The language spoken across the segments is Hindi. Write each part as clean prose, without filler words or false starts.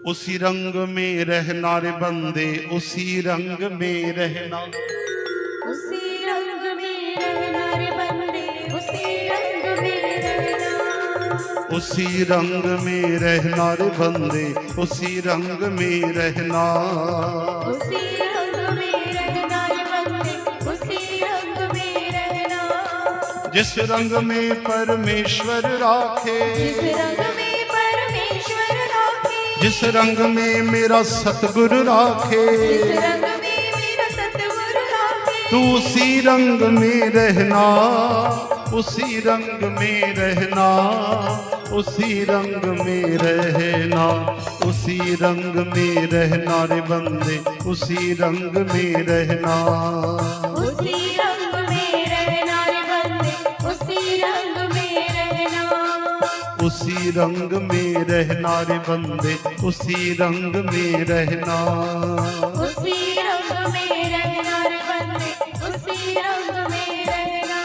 उसी रंग में रहना रे बंदे, उसी रंग में रहना, उसी रंग में रहना रे बंदे, उसी रंग में रहना, उसी रंग में रहना रे बंदे, उसी रंग में रहना, उसी रंग में रहना रे बंदे, उसी रंग में रहना। जिस रंग में परमेश्वर राखे, जिस रंग में परमेश्वर राखे, जिस रंग में मेरा सतगुरु राखे, जिस रंग में मेरा सतगुरु राखे, तू उसी रंग में रहना, उसी रंग में रहना, उसी रंग में रहना, उसी रंग में रहना रे बंदे, उसी रंग में रहना, उसी रंग में रहना रे बंदे, उसी रंग में रहना, उसी रंग में रहना रे बंदे, उसी रंग में रहना, उसी रंग में रहना रे बंदे, उसी रंग में रहना।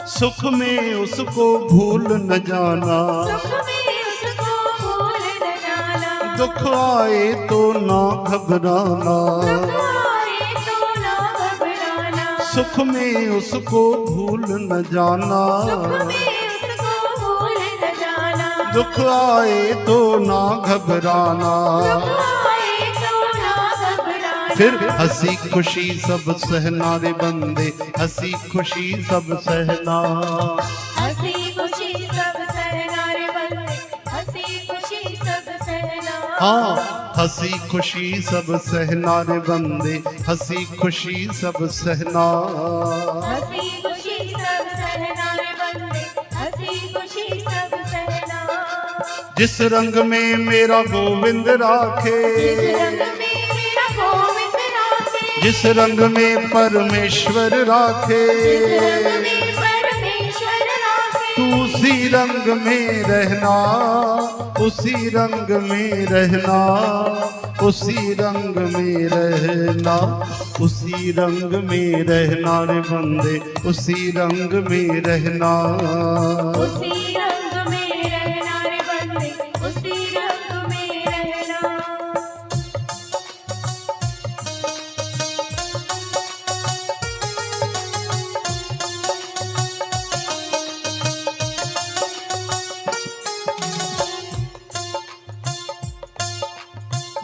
सुख में उसको भूल न जाना, सुख में उसको भूल न जाना, दुख आए तो ना घबराना, दुख आए तो ना घबराना, सुख में उसको भूल न जाना, सुख में उसको भूल न जाना, दुख आए तो ना घबराना, दुख आए तो ना घबराना। फिर हंसी खुशी सब सहना रे बंदे, हंसी खुशी सब सहना, हंसी खुशी सब सहना रे बंदे, हंसी खुशी सब सहना। हाँ हंसी खुशी सब सहना रे बंदे, हंसी खुशी सब सहना, हंसी खुशी सब सहना रे बंदे, हंसी खुशी सब सहना। जिस रंग में मेरा गोविंद राखे, जिस रंग में मेरा गोविंद राखे, जिस रंग में परमेश्वर राखे, जिस रंग में परमेश्वर राखे, तू उसी रंग में रहना, उसी रंग में रहना, उसी रंग में रहना, उसी रंग में रहना रे बंदे, उसी रंग में रहना, उसी रंग में रहना रे बंदे, उसी रंग में रहना।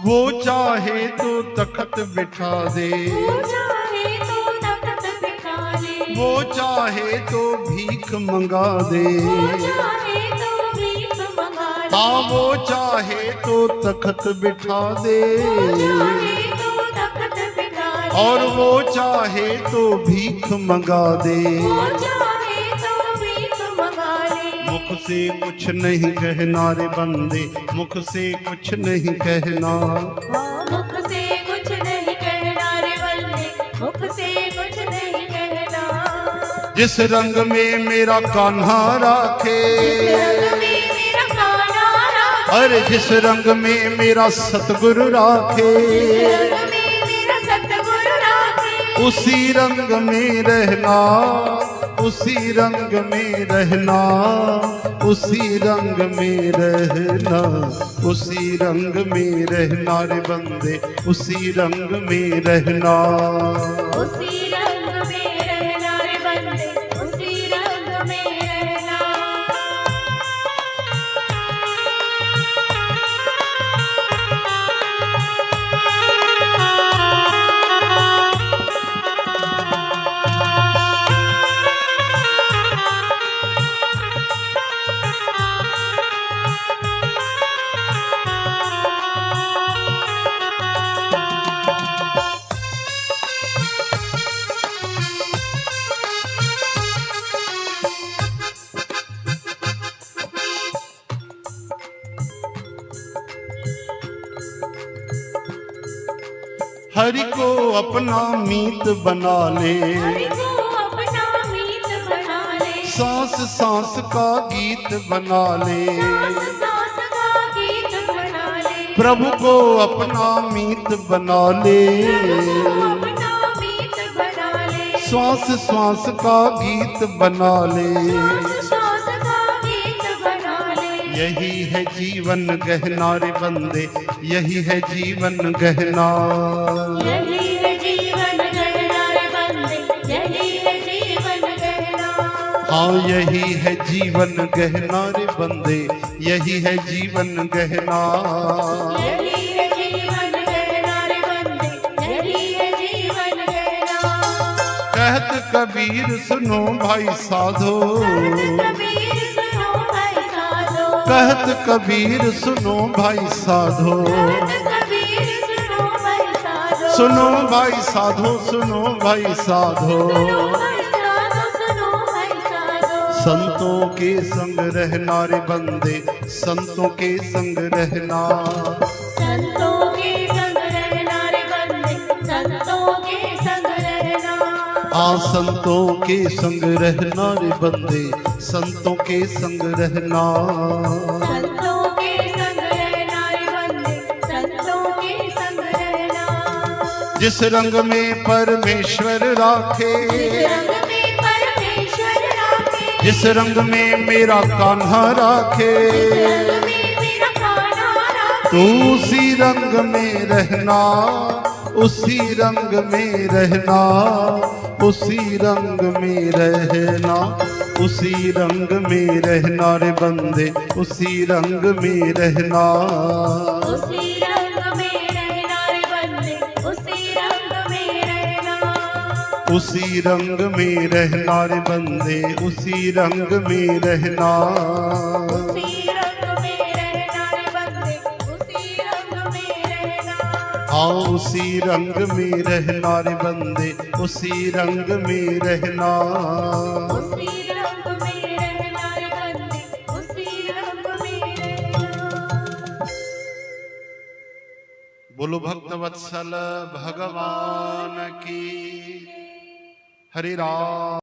वो चाहे तो तख्त बिठा दे, वो चाहे तो तख्त बिठा दे, वो चाहे तो भीख मंगा दे, वो चाहे तो भीख मंगा दे, हाँ वो चाहे तो तख्त बिठा दे, चाहे तो तख्त बिठा दे, और वो चाहे तो भीख मंगा दे, वो चाहे तो भीख मंगा दे। मुख से कुछ नहीं कहना रे बंदे, मुख से कुछ नहीं कहना, मुख से कुछ नहीं कहना रे बंदे, मुख से कुछ नहीं कहना। जिस रंग में मेरा कान्हा राखे, जिस रंग में मेरा कान्हा राखे, अरे जिस रंग में मेरा सतगुरु राखे, जिस रंग में मेरा सतगुरु राखे, उसी रंग में रहना, उसी रंग में रहना, उसी रंग में रहना, उसी रंग में रहना रे बंदे, उसी रंग में रहना, उसी रंग में रहना रे बंदे, उसी रंग में रहना। हरि को अपना मीत बना ले, हरि को अपना मीत बना ले, सांस सांस का गीत बना ले, सांस सांस का गीत बना ले, प्रभु को अपना मीत बना ले, अपना मीत बना ले, श्वास श्वास का गीत बना ले, श्वास श्वास का गीत बना ले, यही है जीवन गहना रे बंदे, यही है जीवन गहना। यही है जीवन गहना रे बंदे, यही है जीवन गहना। हाँ यही है जीवन गहना रे बंदे, यही है जीवन गहना। यही है जीवन गहना रे बंदे, यही है जीवन गहना। कहत कबीर सुनो भाई साधो, कबीर सुनो भाई साधो, कहत कबीर सुनो भाई साधो, कबीर सुनो भाई साधो, सुनो भाई साधो, सुनो भाई साधो। सुनो भाई साधो, सुनो भाई साधो। संतों के संग रहना रे बंदे, संतों के संग रहना। संतों के संग रहना रे बंदे, संतों के संग रहना। हाँ संतों के संग रहना रे बंदे, संतों के संग रहना। संतों के संग रहना रे बंदे, संतों के संग रहना। जिस रंग में परमेश्वर राखे, रंग में परमेश्वर राखे, जिस रंग में मेरा कान्हा राखे, रंग में मेरा कान्हा राखे। तू उसी रंग में रहना, उसी रंग में रहना, उसी रंग में रहना, उसी रंग में रहना रे बंदे, उसी रंग में रहना। उसी रंग में रहना रे बंदे, उसी रंग में रहना। उसी रंग में रहना रे बंदे, उसी रंग में रहना। उसी रंग में रहना रे बंदे, उसी रंग में रहना। हाँ उसी रंग में रहना रे बंदे, उसी रंग में रहना। उसी रंग में रहना रे बंदे, उसी रंग में रहना। बोलो भक्त वत्सल भगवान की। हरे राम।